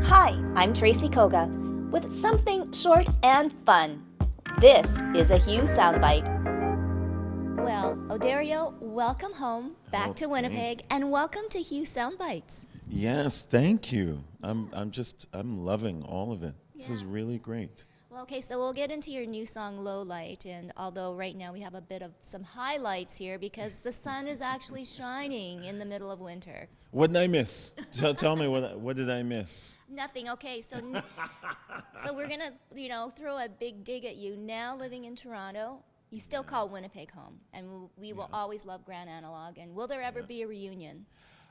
Hi, I'm Tracy Koga with something short and fun. This is a Hugh Soundbite. Well, Odario, welcome home back to Winnipeg, and welcome to Hugh Soundbites. Yes, thank you. I'm loving all of it. This is Yeah. really great. Well, okay, so we'll get into your new song, Low Light, and although right now we have a bit of some highlights here because the sun is actually shining in the middle of winter. What did I miss? Tell me what did I miss? Nothing. Okay, so we're gonna throw a big dig at you. Now living in Toronto, you still call Winnipeg home, and we will always love Grand Analog. And will there ever be a reunion?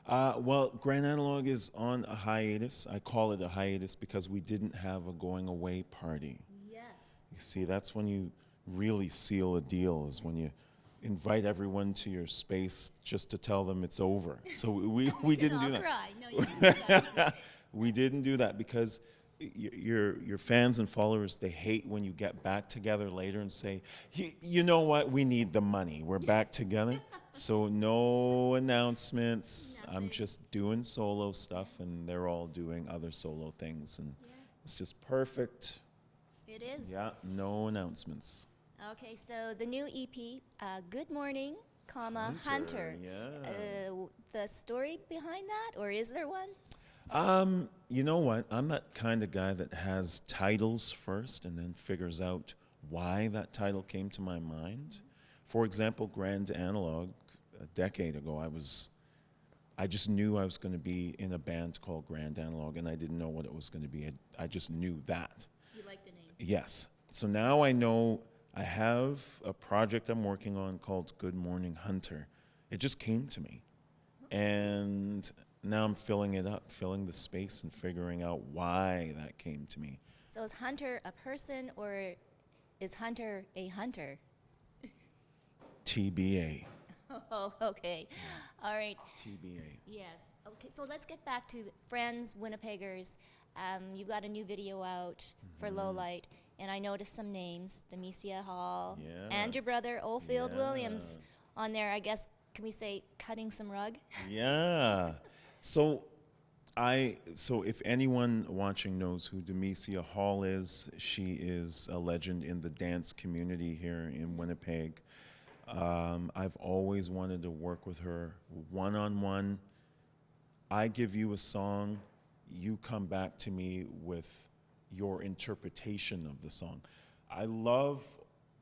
Well, Grand Analog is on a hiatus. I call it a hiatus because we didn't have a going away party. Yes. You see, that's when you really seal a deal, is when you invite everyone to your space just to tell them it's over. So we didn't do that. Cry. No, you didn't do that. We didn't do that because your fans and followers, they hate when you get back together later and say, you know what, we need the money. We're back together. So no announcements. I'm just doing solo stuff, and they're all doing other solo things, and it's just perfect. It is. Yeah, no announcements. Okay, so the new EP, Good Morning, Hunter. Yeah. The story behind that, or is there one? You know what? I'm that kind of guy that has titles first and then figures out why that title came to my mind. For example, Grand Analog, a decade ago, I just knew I was going to be in a band called Grand Analog, and I didn't know what it was going to be. I just knew that. You like the name? Yes. So now I know I have a project I'm working on called Good Morning Hunter. It just came to me. And now I'm filling it up, filling the space and figuring out why that came to me. So is Hunter a person, or is Hunter a hunter? TBA. Oh, okay. All right. TBA. Yes. Okay, so let's get back to friends, Winnipeggers. You've got a new video out for Low Light, and I noticed some names, Demesia Hall, and your brother, Oldfield Williams, on there. I guess, can we say cutting some rug? Yeah. So if anyone watching knows who Demesia Hall is, she is a legend in the dance community here in Winnipeg. I've always wanted to work with her one-on-one. I give you a song, you come back to me with your interpretation of the song. I love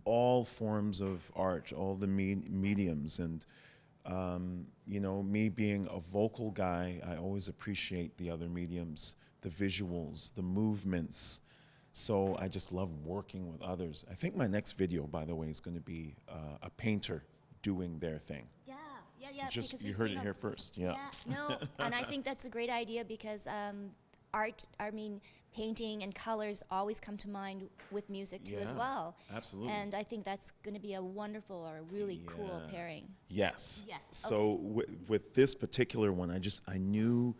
all forms of art, all the mediums, and me being a vocal guy, I always appreciate the other mediums, the visuals, the movements. So I just love working with others. I think my next video, by the way, is going to be a painter doing their thing. Yeah. Just because you we've heard seen it here first. Yeah. No, and I think that's a great idea because painting and colors always come to mind with music too as well. Absolutely. And I think that's going to be a wonderful or a really cool pairing. Yes. Yes. So with this particular one, I knew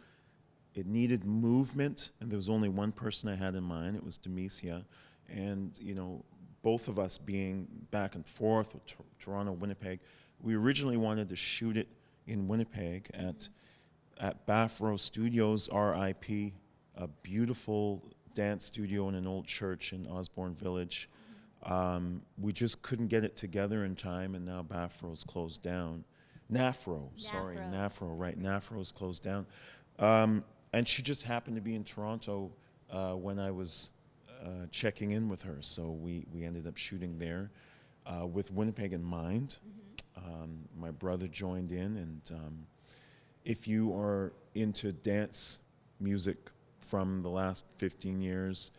it needed movement, and there was only one person I had in mind. It was Demesia, and both of us being back and forth with Toronto, Winnipeg. We originally wanted to shoot it in Winnipeg at Baffro Studios, RIP, a beautiful dance studio in an old church in Osborne Village. We just couldn't get it together in time, and now Baffro's closed down. NAFRO's closed down. And she just happened to be in Toronto when I was checking in with her, so we ended up shooting there with Winnipeg in mind. My brother joined in, and if you are into dance music from the last 15 years,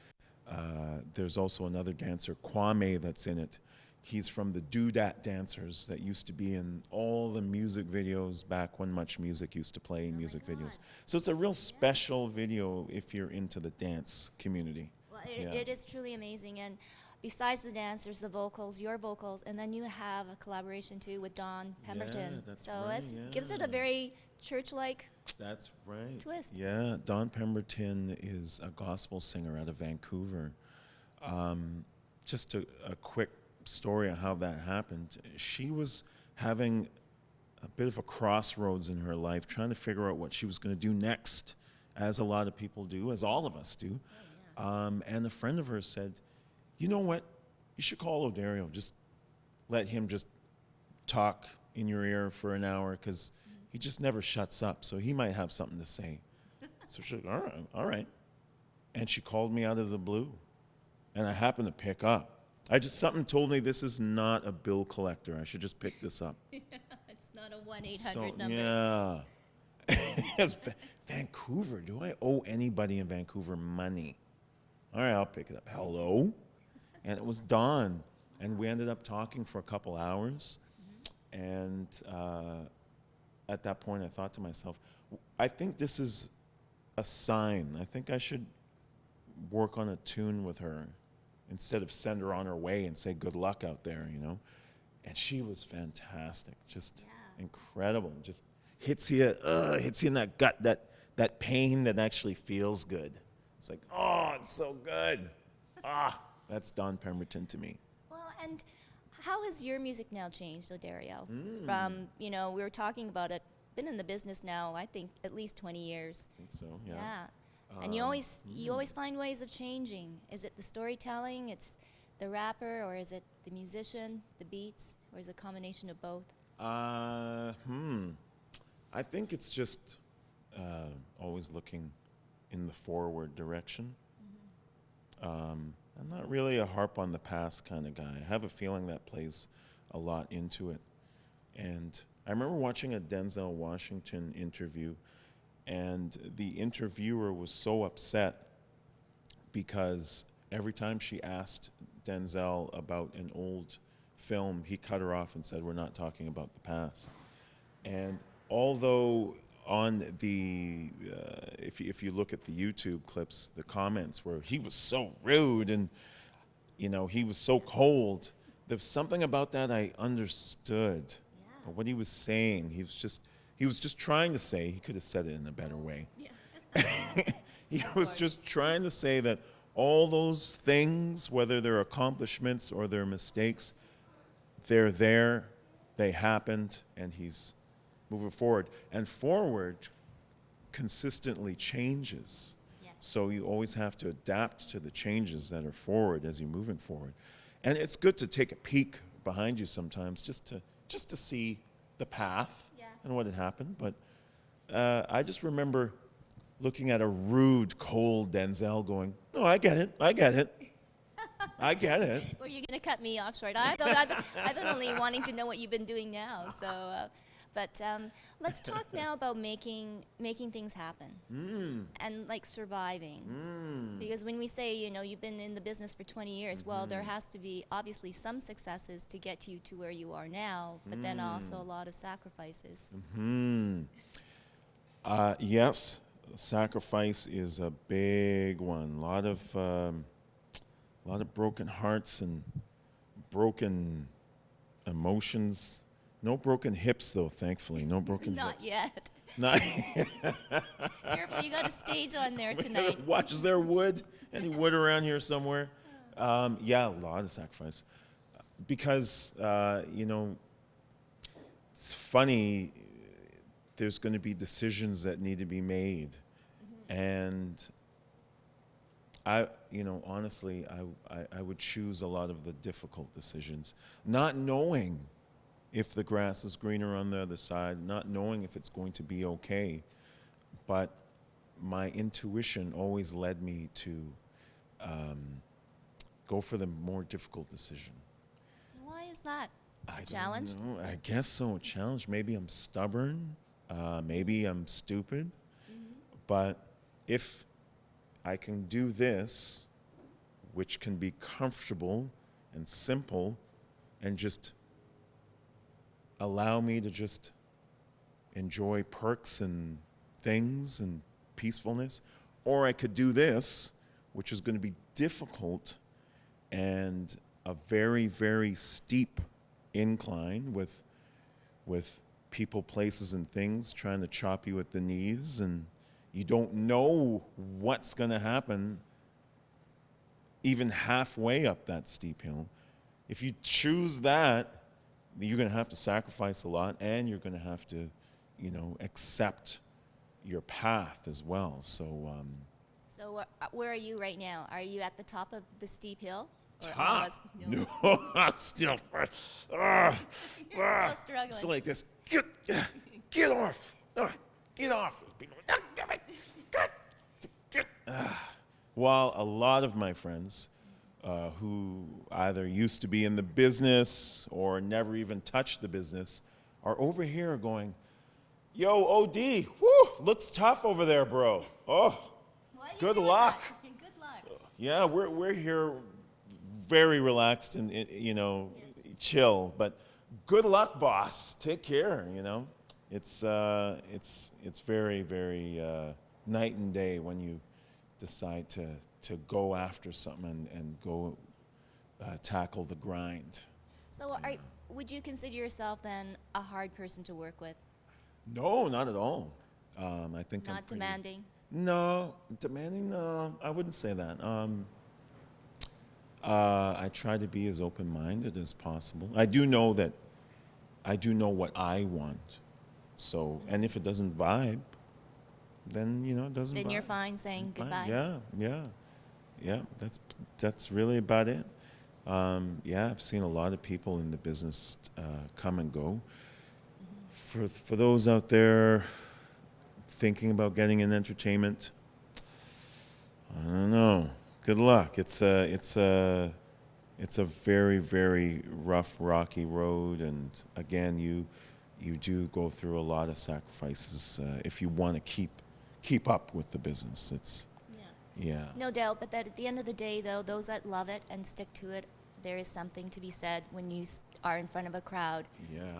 there's also another dancer, Kwame, that's in it. He's from the Do-Dat dancers that used to be in all the music videos back when Much Music used to play music videos. So it's a real special video if you're into the dance community. Well, it is truly amazing. And besides the dance, there's the vocals, your vocals, and then you have a collaboration too with Don Pemberton. Yeah, that's so right, it gives it a very church-like That's right. twist. Yeah, Don Pemberton is a gospel singer out of Vancouver. Just a quick story of how that happened. She was having a bit of a crossroads in her life, trying to figure out what she was going to do next as a lot of people do, as all of us do. And a friend of hers said, you know what, you should call Odario, just let him just talk in your ear for an hour, because he just never shuts up, so he might have something to say. So she's like, all right. And she called me out of the blue, and I happened to pick up. Something told me this is not a bill collector. I should just pick this up. It's not a 1-800 number. Yeah. It's Vancouver. Do I owe anybody in Vancouver money? All right, I'll pick it up. Hello? And it was Dawn. And we ended up talking for a couple hours. And at that point, I thought to myself, I think this is a sign. I think I should work on a tune with her instead of send her on her way and say good luck out there, you know. And she was fantastic, just incredible. Just hits you in that gut, that pain that actually feels good. It's like, oh, it's so good. That's Don Pemberton to me. Well, and how has your music now changed, Odario? From, we were talking about it, been in the business now, I think, at least 20 years. I think so, yeah. And you always find ways of changing. Is it the storytelling, it's the rapper, or is it the musician, the beats, or is it a combination of both? I think it's just always looking in the forward direction. I'm not really a harp on the past kind of guy. I have a feeling that plays a lot into it. And I remember watching a Denzel Washington interview, and the interviewer was so upset because every time she asked Denzel about an old film, he cut her off and said, we're not talking about the past. And although on the, if you look at the YouTube clips, the comments were, he was so rude and, he was so cold. There's something about that I understood. But what he was saying, he was just trying to say, he could have said it in a better way. He was just trying to say that all those things, whether they're accomplishments or they're mistakes, they're there, they happened, and he's moving forward. And forward consistently changes. So you always have to adapt to the changes that are forward as you're moving forward. And it's good to take a peek behind you sometimes just to see the path and what had happened. But I just remember looking at a rude, cold Denzel going, no, I get it. I get it. Well, you're going to cut me off short. I've been only wanting to know what you've been doing now. So, but let's talk now about making things happen and like surviving. Because when we say, you've been in the business for 20 years, well, there has to be obviously some successes to get you to where you are now, but then also a lot of sacrifices. Yes, sacrifice is a big one. A lot of broken hearts and broken emotions. No broken hips, though, thankfully. No broken Not hips. yet. Not Careful, you got a stage on there tonight. Watch, is there wood? Any wood around here somewhere? Yeah, a lot of sacrifice. Because, it's funny, there's going to be decisions that need to be made. And honestly, I would choose a lot of the difficult decisions, not knowing if the grass is greener on the other side, not knowing if it's going to be okay. But my intuition always led me to go for the more difficult decision. Why is that? A challenge? Don't know. I guess so, a challenge. Maybe I'm stubborn. Maybe I'm stupid. But if I can do this, which can be comfortable and simple and just allow me to just enjoy perks and things and peacefulness, or I could do this, which is going to be difficult and a very, very steep incline with people, places, and things trying to chop you at the knees, and you don't know what's going to happen even halfway up that steep hill. If you choose that, you're going to have to sacrifice a lot, and you're going to have to, accept your path as well. So So where are you right now? Are you at the top of the steep hill? Or top? almost? No, I'm still You're still struggling. still like this. Get off! Get off! People, get. While a lot of my friends who either used to be in the business or never even touched the business are over here going, "Yo, OD, whoo, looks tough over there, bro. Oh, Why are you good doing luck." that? Good luck. Yeah, we're here very relaxed and chill, but good luck, boss. Take care, It's very, very night and day when you decide to go after something and go tackle the grind. So would you consider yourself then a hard person to work with? No, not at all. I think I'm Not pretty- demanding? No, demanding. No, I wouldn't say that. I try to be as open-minded as possible. I do know what I want. So, and if it doesn't vibe, then it doesn't. Then vibe. you're fine saying Fine. goodbye? Yeah. That's really about it. I've seen a lot of people in the business come and go. For those out there thinking about getting in entertainment, I don't know. Good luck. It's a very, very rough, rocky road, and again, you do go through a lot of sacrifices if you want to keep up with the business. Yeah. No doubt, but that at the end of the day, though, those that love it and stick to it, there is something to be said when you are in front of a crowd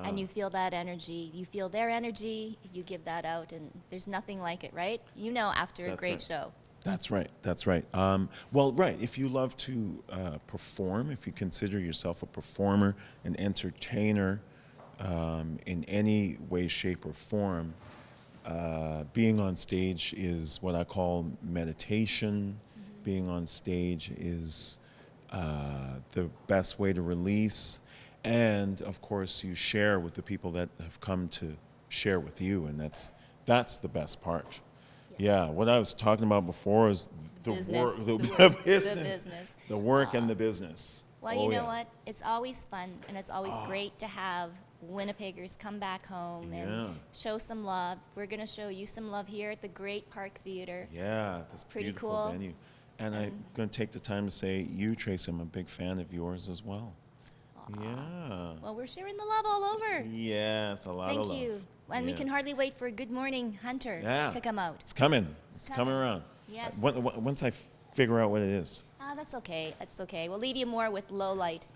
and you feel that energy. You feel their energy, you give that out, and there's nothing like it, right? After a great show. That's right. Right. If you love to perform, if you consider yourself a performer, an entertainer in any way, shape, or form, being on stage is what I call meditation. Mm-hmm. Being on stage is the best way to release. And of course, you share with the people that have come to share with you, and that's the best part. Yeah, what I was talking about before is the work, the business, the work and the business. Well, you know what? It's always fun, and it's always great to have Winnipeggers come back home and show some love. We're going to show you some love here at the Great Park Theater. Yeah, that's pretty beautiful cool venue. And I'm going to take the time to say, you, Tracy, I'm a big fan of yours as well. Aww. Yeah. Well, we're sharing the love all over. Yeah, it's a lot of love. Thank you. And we can hardly wait for Good Morning Hunter to come out. It's coming. It's coming around. Yes. Once I figure out what it is. That's okay. That's okay. We'll leave you more with Low Light.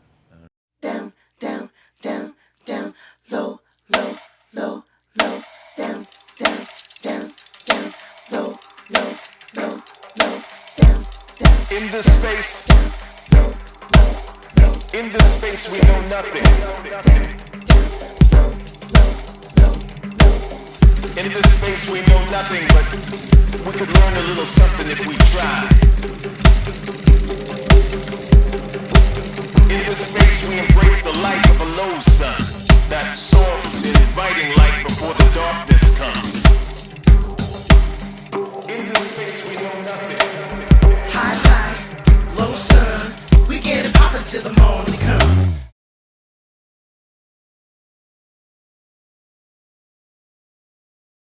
Down, down, down, down, low, low, low, low, down, down, down, down, low, low, low, low, down, down. In this space, in this space we know nothing. In this space we know nothing, but we could learn a little something if we try. In this space we embrace the light of a low sun, that soft, inviting light before the darkness comes.